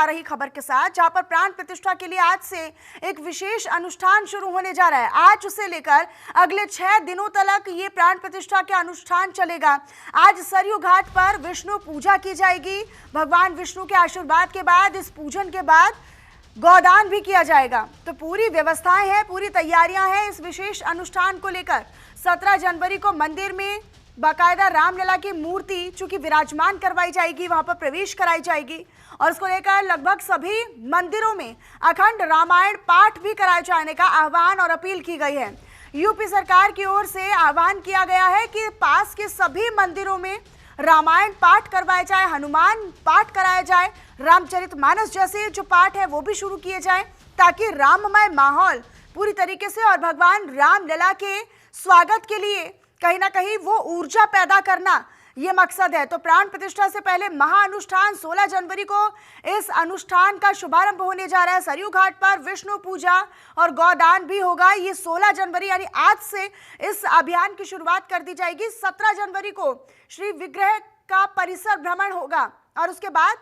आ रही खबर के साथ, जहां पर प्राण प्रतिष्ठा के लिए आज से एक विशेष अनुष्ठान शुरू होने जा रहा है। आज से लेकर अगले 6 दिनों तक ये प्राण प्रतिष्ठा का अनुष्ठान चलेगा। आज सरयू घाट पर विष्णु पूजा की जाएगी। भगवान विष्णु के आशीर्वाद के बाद, इस पूजन के बाद गौदान भी किया जाएगा। तो पूरी व्यवस्थाएं हैं, पूरी तैयारियां हैं इस विशेष अनुष्ठान को लेकर। 17 जनवरी को मंदिर में बाकायदा रामलला की मूर्ति चूंकि विराजमान करवाई जाएगी, वहां पर प्रवेश कराई जाएगी और इसको लेकर लगभग सभी मंदिरों में अखंड रामायण पाठ भी कराए जाने का आह्वान और अपील की गई है। यूपी सरकार की ओर से आह्वान किया गया है कि पास के सभी मंदिरों में रामायण पाठ करवाए जाए, हनुमान पाठ कराया जाए, रामचरितमानस जैसे जो पाठ है वो भी शुरू किए जाएं, ताकि राममय माहौल पूरी तरीके से और भगवान रामलला के स्वागत के लिए कहीं ना कहीं वो ऊर्जा पैदा करना ये मकसद है। तो प्राण प्रतिष्ठा से पहले महाअनुष्ठान 16 जनवरी को इस अनुष्ठान का शुभारंभ होने जा रहा है। सरयू घाट पर विष्णु पूजा और गौदान भी होगा। ये 16 जनवरी यानी आज से इस अभियान की शुरुआत कर दी जाएगी। 17 जनवरी को श्री विग्रह का परिसर भ्रमण होगा और उसके बाद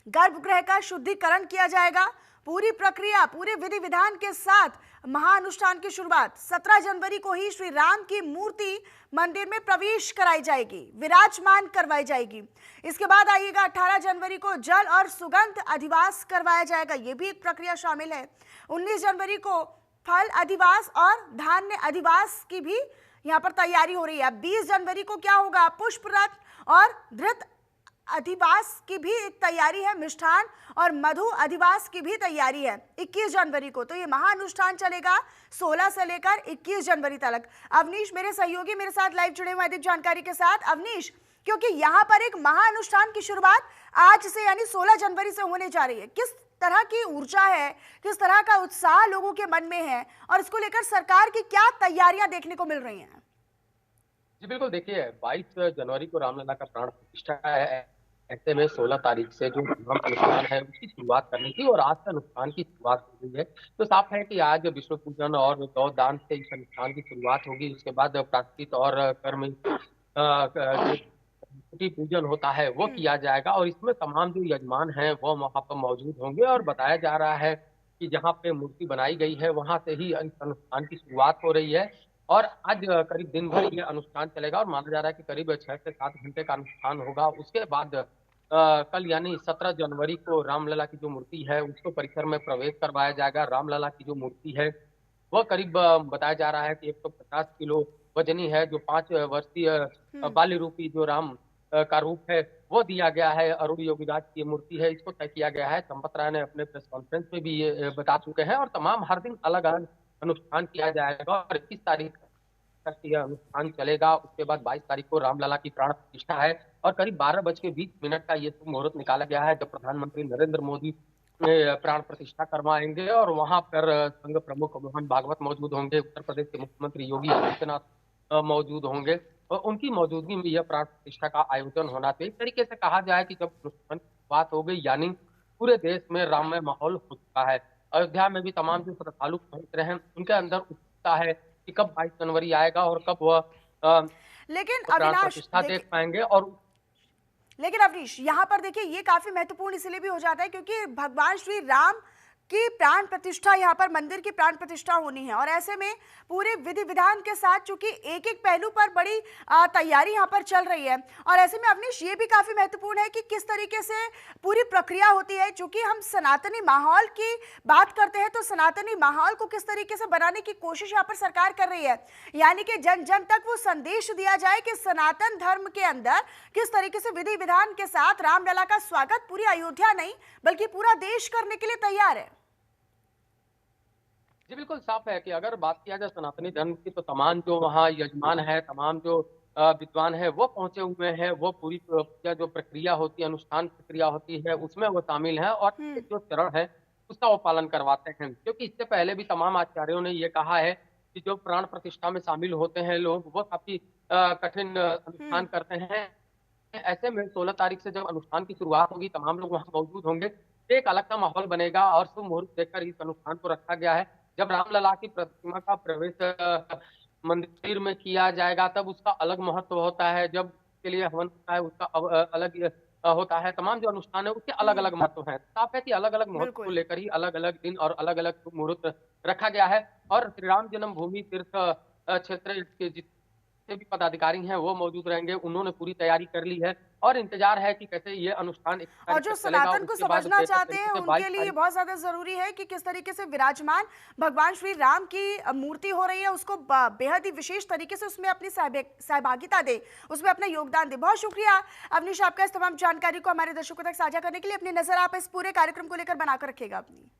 गर्भगृह का शुद्धिकरण किया जाएगा। पूरी प्रक्रिया, पूरे विधि विधान के साथ महाअनुष्ठान की शुरुआत 17 जनवरी को ही श्री राम की मूर्ति मंदिर में प्रवेश कराई जाएगी, विराजमान करवाई जाएगी। इसके बाद आइएगा 18 जनवरी को जल और सुगंध अधिवास करवाया जाएगा, ये भी एक प्रक्रिया शामिल है। 19 जनवरी को फल अधिवास और धान्य अधिवास की भी यहाँ पर तैयारी हो रही है। 20 जनवरी को क्या होगा, पुष्प रथ और धृत अधिवास की भी एक तैयारी है, मिष्ठान और मधु अधिवास की भी तैयारी है 21 जनवरी को। तो ये महाअनुष्ठान चलेगा 16 से लेकर 21 जनवरी तक। अवनीश मेरे सहयोगी मेरे साथ लाइव जुड़े हुए अधिक जानकारी के साथ। अवनीश, क्योंकि यहाँ पर एक महाअनुष्ठान की शुरुआत आज से यानी 16 जनवरी से होने जा रही है, किस तरह की ऊर्जा है, किस तरह का उत्साह लोगों के मन में है और इसको लेकर सरकार की क्या तैयारियां देखने को मिल रही हैं? जी बिल्कुल, देखिए 22 जनवरी को रामलला का प्राण प्रतिष्ठा है। ऐसे में 16 तारीख से जो धर्म अनुष्ठान है उसकी शुरुआत करनी थी और आज से अनुष्ठान की शुरुआत हो गई है। तो साफ है कि आज विष्णु पूजन और गौदान से इस अनुष्ठान की शुरुआत होगी। उसके बाद प्रायश्चित और कर्म जो छठी पूजन होता है वो किया जाएगा और इसमें तमाम जो यजमान हैं वो वहां पर मौजूद होंगे और बताया जा रहा है कि जहाँ पे मूर्ति बनाई गई है वहां से ही इस अनुष्ठान की शुरुआत हो रही है। और आज करीब दिन भर ये अनुष्ठान चलेगा और माना जा रहा है कि करीब 6 से 7 घंटे का अनुष्ठान होगा। उसके बाद कल यानी 17 जनवरी को रामलला की जो मूर्ति है उसको परिसर में प्रवेश करवाया जाएगा। रामलला की जो मूर्ति है वह करीब बताया जा रहा है कि 150 किलो वजनी है। जो 5 वर्षीय बाल्य रूपी जो राम का रूप है वो दिया गया है। अरुण योगीराज की मूर्ति है, इसको तय किया गया है। संपत राय ने अपने प्रेस कॉन्फ्रेंस में भी ये बता चुके हैं और तमाम हर दिन अलग अलग अनुष्ठान किया जाएगा और 21 तारीख तक यह अनुष्ठान चलेगा। उसके बाद 22 तारीख को रामलला की प्राण प्रतिष्ठा है और करीब 12:20 का ये शुभ मुहूर्त निकाला गया है जब प्रधानमंत्री नरेंद्र मोदी प्राण प्रतिष्ठा करवाएंगे और वहां पर संघ प्रमुख मोहन भागवत मौजूद होंगे, उत्तर प्रदेश के मुख्यमंत्री योगी आदित्यनाथ मौजूद होंगे और उनकी मौजूदगी में यह प्राण प्रतिष्ठा का आयोजन होना चाहिए। एक तरीके से कहा जाए कि जब अनुष्ठान की बात हो गई यानी पूरे देश में राममय माहौल हो चुका है। अयोध्या में भी तमाम जो श्रद्धालु पहुंच रहे हैं उनके अंदर उत्सुकता है कि कब 22 जनवरी आएगा और कब वह लेकिन प्राण अविनाश प्रतिष्ठा देख पाएंगे। और लेकिन अवनीश, यहाँ पर देखिए ये काफी महत्वपूर्ण इसलिए भी हो जाता है क्योंकि भगवान श्री राम की प्राण प्रतिष्ठा, यहाँ पर मंदिर की प्राण प्रतिष्ठा होनी है और ऐसे में पूरे विधि विधान के साथ चूंकि एक एक पहलू पर बड़ी तैयारी यहाँ पर चल रही है और ऐसे में अवनीश ये भी काफी महत्वपूर्ण है कि किस तरीके से पूरी प्रक्रिया होती है। चूंकि हम सनातनी माहौल की बात करते हैं तो सनातनी माहौल को किस तरीके से बनाने की कोशिश यहाँ पर सरकार कर रही है, यानी कि जन जन तक वो संदेश दिया जाए कि सनातन धर्म के अंदर किस तरीके से विधि विधान के साथ रामलला का स्वागत पूरी अयोध्या नहीं बल्कि पूरा देश करने के लिए तैयार है। जी बिल्कुल, साफ है कि अगर बात किया जाए सनातनी धर्म की तो तमाम जो वहाँ यजमान है, तमाम जो विद्वान है वो पहुंचे हुए हैं। वो पूरी पूजा जो प्रक्रिया होती है, अनुष्ठान प्रक्रिया होती है उसमें वो शामिल है और जो चरण है उसका वो पालन करवाते हैं। क्योंकि इससे पहले भी तमाम आचार्यों ने ये कहा है कि जो प्राण प्रतिष्ठा में शामिल होते हैं लोग वो काफी कठिन अनुष्ठान करते हैं। ऐसे में 16 तारीख से जब अनुष्ठान की शुरुआत होगी तमाम लोग वहां मौजूद होंगे, एक अलग सा माहौल बनेगा और शुभ मुहूर्त देखकर इस अनुष्ठान को रखा गया है। जब रामलला की प्रतिमा का प्रवेश मंदिर में किया जाएगा तब उसका अलग महत्व होता है। जब के लिए हवन होता है उसका अलग होता है, तमाम जो अनुष्ठान है उसके अलग-अलग महत्व हैं। साफ है कि अलग-अलग महत्व को बिल्कुल। लेकर ही अलग-अलग दिन और अलग-अलग शुभ मुहूर्त रखा गया है और श्री राम जन्मभूमि तीर्थ क्षेत्र के जितने भी पदाधिकारी हैं वो मौजूद रहेंगे। उन्होंने पूरी तैयारी कर ली है और इंतज़ार है कि कैसे ये अनुष्ठान 21 और तारीख जो तक चलेगा। सनातन को उसके बाद समझना बेहतर चाहते हैं तरीके से 22 उनके लिए ये तारीख बहुत ज्यादा जरूरी है कि किस तरीके से विराजमान भगवान श्री राम की मूर्ति हो रही है उसको बेहद ही विशेष तरीके से उसमें अपनी सहभागिता दे, उसमें अपना योगदान दे। बहुत शुक्रिया अवनीश आपका इस तमाम जानकारी को हमारे दर्शकों तक साझा करने के लिए। अपनी नजर आप इस पूरे कार्यक्रम को लेकर बनाकर रखिएगा अपनी।